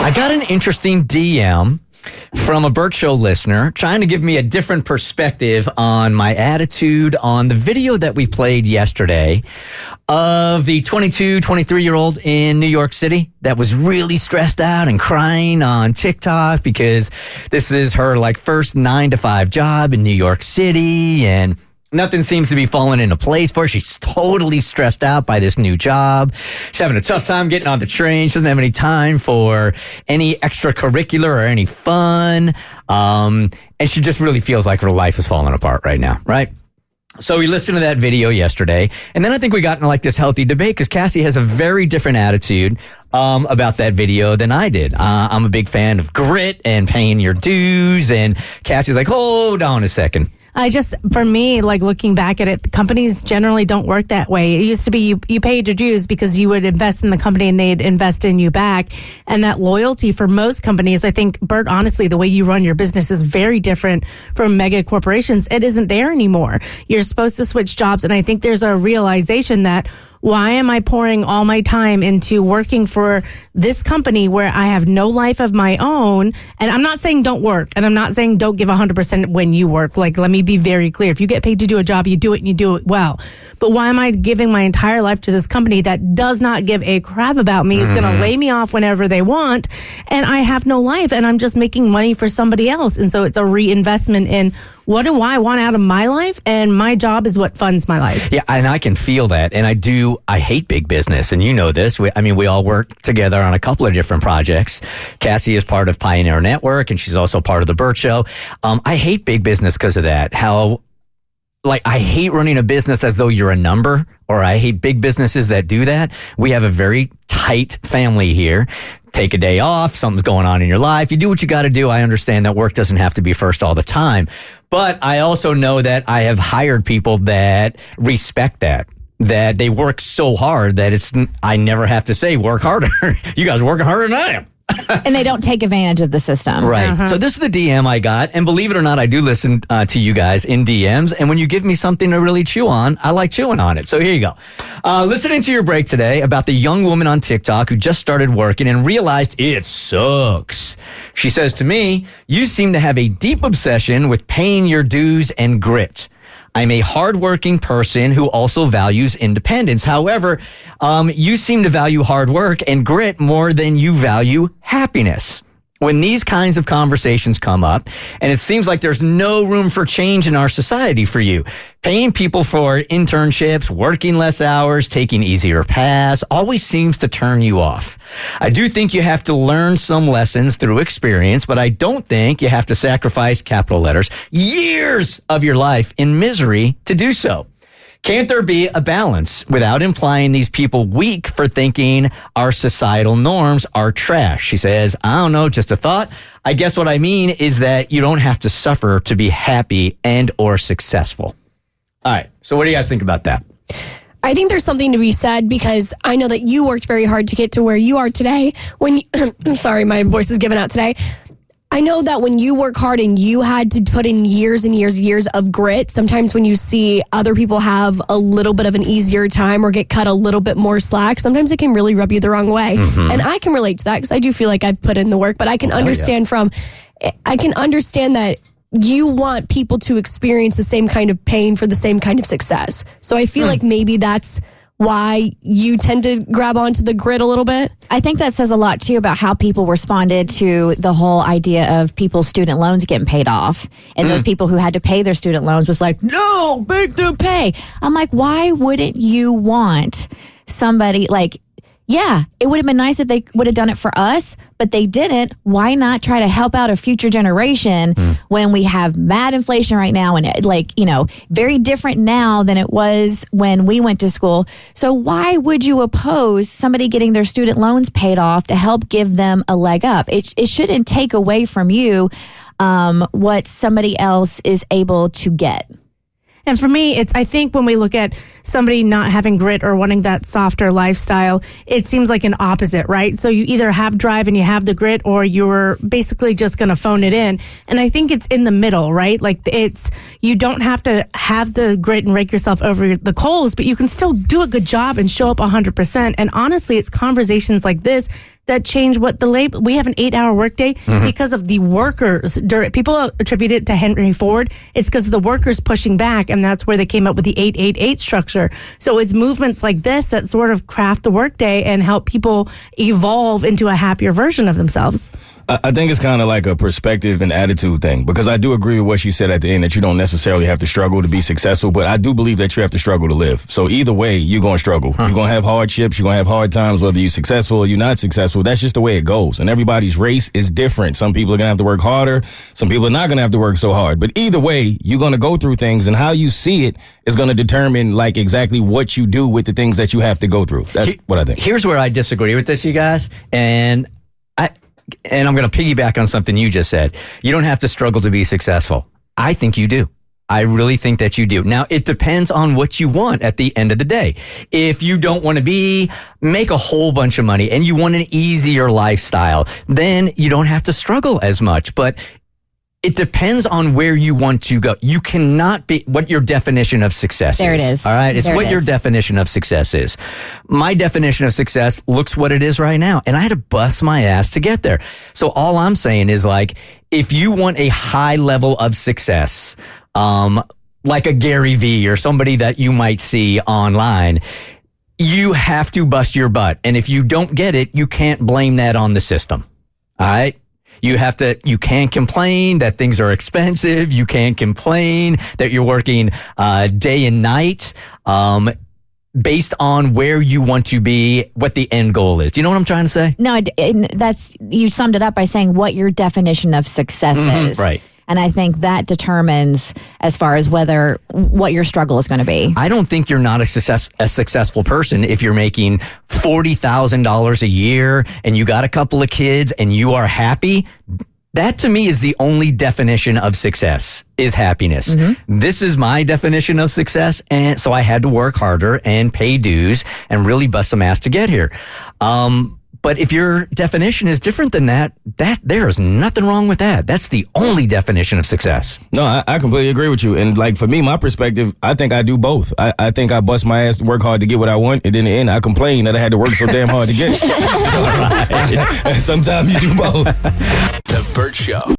I got an interesting DM from a Bert Show listener trying to give me a different perspective on my attitude on the video that we played yesterday of the 22, 23-year-old in New York City that was really stressed out and crying on TikTok because this is her first 9-to-5 job in New York City and nothing seems to be falling into place for her. She's totally stressed out by this new job. She's having a tough time getting on the train. She doesn't have any time for any extracurricular or any fun. And she just really feels like her life is falling apart right now, right? So we listened to that video yesterday, and then I think we got into this healthy debate because Cassie has a very different attitude about that video than I did. I'm a big fan of grit and paying your dues, and Cassie's like, hold on a second. For me, looking back at it, companies generally don't work that way. It used to be you paid your dues because you would invest in the company and they'd invest in you back. And that loyalty for most companies, I think, Bert, honestly, the way you run your business is very different from mega corporations. It isn't there anymore. You're supposed to switch jobs. And I think there's a realization that why am I pouring all my time into working for this company where I have no life of my own? And I'm not saying don't work, and I'm not saying don't give 100% when you work. Let me be very clear. If you get paid to do a job, you do it and you do it well. But why am I giving my entire life to this company that does not give a crap about me, is going to lay me off whenever they want, and I have no life, and I'm just making money for somebody else? And so it's a reinvestment in what do I want out of my life, and my job is what funds my life. Yeah, and I can feel that, and I hate big business, and you know this. We all work together on a couple of different projects. Cassie is part of Pioneer Network, and she's also part of the Bert Show. I hate big business because of that. I hate running a business as though you're a number, or I hate big businesses that do that. We have a very tight family here. Take a day off, something's going on in your life. You do what you got to do. I understand that work doesn't have to be first all the time. But I also know that I have hired people that respect that they work so hard that I never have to say, work harder. You guys are working harder than I am. And they don't take advantage of the system. Right. Uh-huh. So this is the DM I got. And believe it or not, I do listen to you guys in DMs. And when you give me something to really chew on, I like chewing on it. So here you go. Listening to your break today about the young woman on TikTok who just started working and realized it sucks. She says to me, you seem to have a deep obsession with paying your dues and grit. I'm a hardworking person who also values independence. However, you seem to value hard work and grit more than you value happiness. When these kinds of conversations come up, and it seems like there's no room for change in our society for you, paying people for internships, working less hours, taking easier paths, always seems to turn you off. I do think you have to learn some lessons through experience, but I don't think you have to sacrifice, capital letters, years of your life in misery to do so. Can't there be a balance without implying these people weak for thinking our societal norms are trash? She says, I don't know, just a thought. I guess what I mean is that you don't have to suffer to be happy and or successful. All right. So what do you guys think about that? I think there's something to be said because I know that you worked very hard to get to where you are today. I'm sorry, my voice is giving out today. I know that when you work hard and you had to put in years and years of grit, sometimes when you see other people have a little bit of an easier time or get cut a little bit more slack, sometimes it can really rub you the wrong way. Mm-hmm. And I can relate to that because I do feel like I've put in the work, but I can understand that you want people to experience the same kind of pain for the same kind of success. So I feel like maybe that's why you tend to grab onto the grit a little bit. I think that says a lot, too, about how people responded to the whole idea of people's student loans getting paid off. And those people who had to pay their student loans was like, no, make them pay. I'm like, why wouldn't you want somebody yeah, it would have been nice if they would have done it for us, but they didn't. Why not try to help out a future generation when we have mad inflation right now and very different now than it was when we went to school. So why would you oppose somebody getting their student loans paid off to help give them a leg up? It shouldn't take away from you what somebody else is able to get. And for me, I think when we look at somebody not having grit or wanting that softer lifestyle, it seems like an opposite, right? So you either have drive and you have the grit, or you're basically just going to phone it in. And I think it's in the middle, right? You don't have to have the grit and rake yourself over the coals, but you can still do a good job and show up 100%. And honestly, it's conversations like this that changed what the labor. We have an 8-hour workday because of the workers. People attribute it to Henry Ford. It's because of the workers pushing back, and that's where they came up with the 888 structure. So it's movements like this that sort of craft the workday and help people evolve into a happier version of themselves. I think it's kind of like a perspective and attitude thing, because I do agree with what she said at the end, that you don't necessarily have to struggle to be successful, but I do believe that you have to struggle to live. So either way, you're going to struggle. You're going to have hardships. You're going to have hard times, whether you're successful or you're not successful. That's just the way it goes. And everybody's race is different. Some people are going to have to work harder. Some people are not going to have to work so hard. But either way, you're going to go through things, and how you see it is going to determine like exactly what you do with the things that you have to go through. That's what I think. Here's where I disagree with this, you guys. And I'm going to piggyback on something you just said. You don't have to struggle to be successful. I think you do. I really think that you do. Now, it depends on what you want at the end of the day. If you don't want to make a whole bunch of money and you want an easier lifestyle, then you don't have to struggle as much. But it depends on where you want to go. You cannot be what your definition of success is. There it is. All right. It's there what it your is. definition of success is. My definition of success looks what it is right now. And I had to bust my ass to get there. So all I'm saying is, like, if you want a high level of success, like a Gary Vee or somebody that you might see online, you have to bust your butt. And if you don't get it, you can't blame that on the system. All right. You can't complain that things are expensive. You can't complain that you're working day and night based on where you want to be, what the end goal is. Do you know what I'm trying to say? No, you summed it up by saying what your definition of success is. Right. And I think that determines as far as what your struggle is going to be. I don't think you're not a successful person if you're making $40,000 a year and you got a couple of kids and you are happy. That to me is the only definition of success, is happiness. This is my definition of success. And so I had to work harder and pay dues and really bust some ass to get here. But if your definition is different than that there is nothing wrong with that. That's the only definition of success. No, I completely agree with you. And like for me, my perspective, I think I do both. I think I bust my ass to work hard to get what I want. And then in the end, I complain that I had to work so damn hard to get it. Sometimes you do both. The Bert Show.